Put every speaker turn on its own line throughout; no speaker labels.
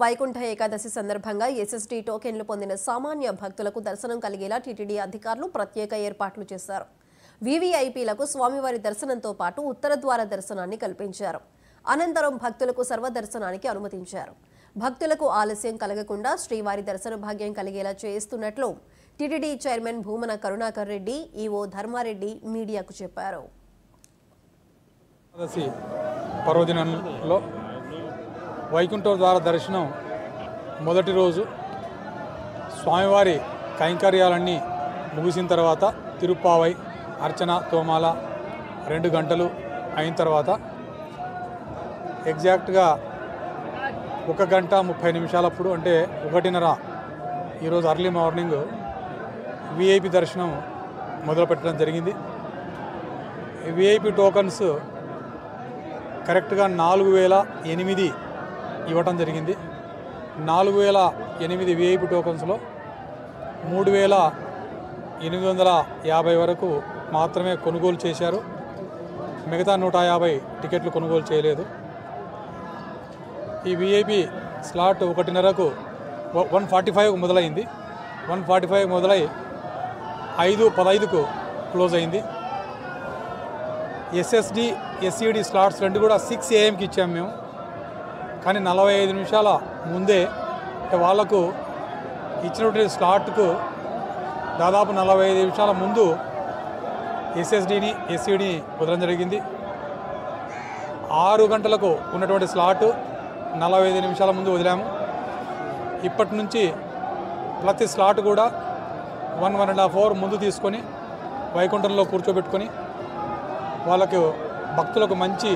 వైకుంఠ ఏకాదశి సందర్భంగా ఎస్ఎస్డి టోకెన్లు పొందిన సామాన్య భక్తులకు దర్శనం కలిగేలా టీటీడీ అధికారులు ప్రత్యేక ఏర్పాట్లు చేశారు. వీవీఐపీలకు స్వామివారి దర్శనంతో పాటు ఉత్తర ద్వార దర్శనాన్ని కల్పించారు. అనంతరం భక్తులకు సర్వదర్శనానికి అనుమతించారు. భక్తులకు ఆలస్యం కలగకుండా శ్రీవారి దర్శన భాగ్యం కలిగేలా చేస్తున్నట్లు TTD chairman Bhumana Karunakar Reddy, EO Dharma Reddy మీడియాకు చెప్పారు.
పర్వదినంలో వైకుంఠ ద్వార దర్శనం మొదటి రోజు స్వామివారి కైంకర్యాలన్నీ ముగిసిన తర్వాత తిరుప్పావై అర్చన తోమాల 2 గంటలు అయిన తర్వాత ఎగ్జాక్ట్గా 1 గంట 30 నిమిషాలప్పుడు అంటే 1:30 ఈరోజు అర్లీ మార్నింగ్ విఐపి దర్శనం మొదలుపెట్టడం జరిగింది. విఐపి టోకన్స్ కరెక్ట్గా 4008 ఇవ్వటం జరిగింది. 4008 విఐపి టోకన్స్లో 3850 వరకు మాత్రమే కొనుగోలు చేశారు. మిగతా 150 టికెట్లు కొనుగోలు చేయలేదు. ఈ విఐపి స్లాట్ 1:30కు 1:45 మొదలైంది. 1:45 మొదలై 5:15కు క్లోజ్ అయింది. ఎస్ఎస్డి ఎస్ఈడి స్లాట్స్ 2 కూడా 6 AM ఇచ్చాము మేము. కానీ 45 నిమిషాల ముందే వాళ్లకు ఇచ్చినటువంటి స్లాట్కు దాదాపు 45 నిమిషాల ముందు ఎస్ఎస్డిని ఎస్ఈడిని వదలడం జరిగింది. 6 గంటలకు ఉన్నటువంటి స్లాట్ 45 నిమిషాల ముందు వదిలాము. ఇప్పటి నుంచి ప్రతి స్లాట్ కూడా 1.5 అవర్ ముందు తీసుకొని వైకుంఠంలో కూర్చోబెట్టుకొని వాళ్ళకు భక్తులకు మంచి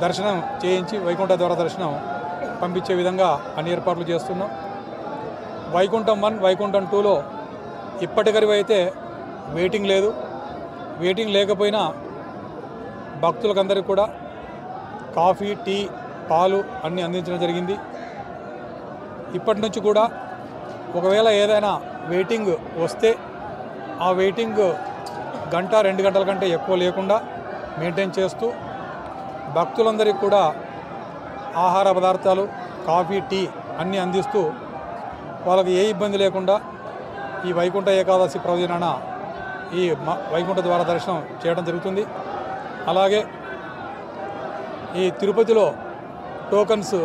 దర్శనం చేయించి వైకుంఠ ద్వార దర్శనం పంపించే విధంగా అన్ని ఏర్పాట్లు చేస్తున్నాం. వైకుంఠం 1, వైకుంఠం 2లో ఇప్పటికరివి అయితే వెయిటింగ్ లేదు. వెయిటింగ్ లేకపోయినా భక్తులకందరికీ కూడా కాఫీ, టీ, పాలు అన్నీ అందించడం జరిగింది. ఇప్పటి నుంచి కూడా ఒకవేళ ఏదైనా వెయిటింగ్ వస్తే ఆ వెయిటింగ్ 1-2 గంటల కంటే ఎక్కువ లేకుండా మెయింటైన్ చేస్తూ భక్తులందరికీ కూడా ఆహార పదార్థాలు, కాఫీ, టీ అన్నీ అందిస్తూ వాళ్ళకి ఏ ఇబ్బంది లేకుండా ఈ వైకుంఠ ఏకాదశి పర్వదినాన ఈ వైకుంఠ ద్వార దర్శనం చేయడం జరుగుతుంది. అలాగే ఈ తిరుపతిలో టోకన్స్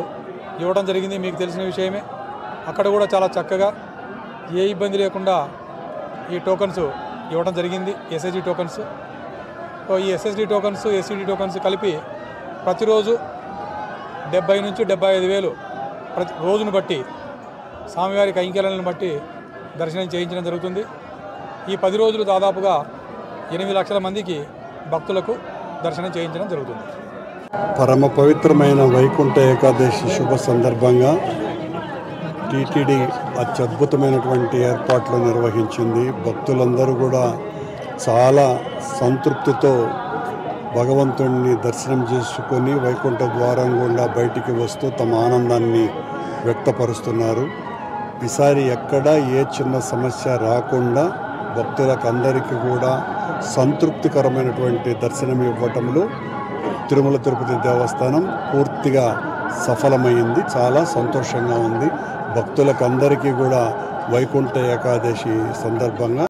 ఇవ్వడం జరిగింది, మీకు తెలిసిన విషయమే. అక్కడ కూడా చాలా చక్కగా ఏ ఇబ్బంది లేకుండా ఈ టోకన్స్ ఇవ్వడం జరిగింది, ఎస్ఎస్డి టోకన్స్. ఈ ఎస్ఎస్డి టోకన్స్, ఎస్ఈడి టోకన్స్ కలిపి ప్రతిరోజు 70 నుంచి 75 వేలు ప్రతి రోజును బట్టి స్వామివారి కైంకర్యాలను బట్టి దర్శనం చేయించడం జరుగుతుంది. ఈ 10 రోజులు దాదాపుగా 8 లక్షల మందికి భక్తులకు దర్శనం చేయించడం జరుగుతుంది.
పరమ పవిత్రమైన వైకుంఠ ఏకాదశి శుభ సందర్భంగా టీటీడీ అత్యద్భుతమైనటువంటి ఏర్పాట్లు నిర్వహించింది. భక్తులందరూ కూడా చాలా సంతృప్తితో భగవంతుడిని దర్శనం చేసుకొని వైకుంఠ ద్వారం గుండా బయటికి వస్తూ తమ ఆనందాన్ని వ్యక్తపరుస్తున్నారు. ఈసారి ఎక్కడ ఏ చిన్న సమస్య రాకుండా భక్తులకు అందరికీ కూడా సంతృప్తికరమైనటువంటి దర్శనం ఇవ్వటంలో తిరుమల తిరుపతి దేవస్థానం పూర్తిగా సఫలమైంది. చాలా సంతోషంగా ఉంది. భక్తులకు అందరికీ కూడా వైకుంఠ ఏకాదశి సందర్భంగా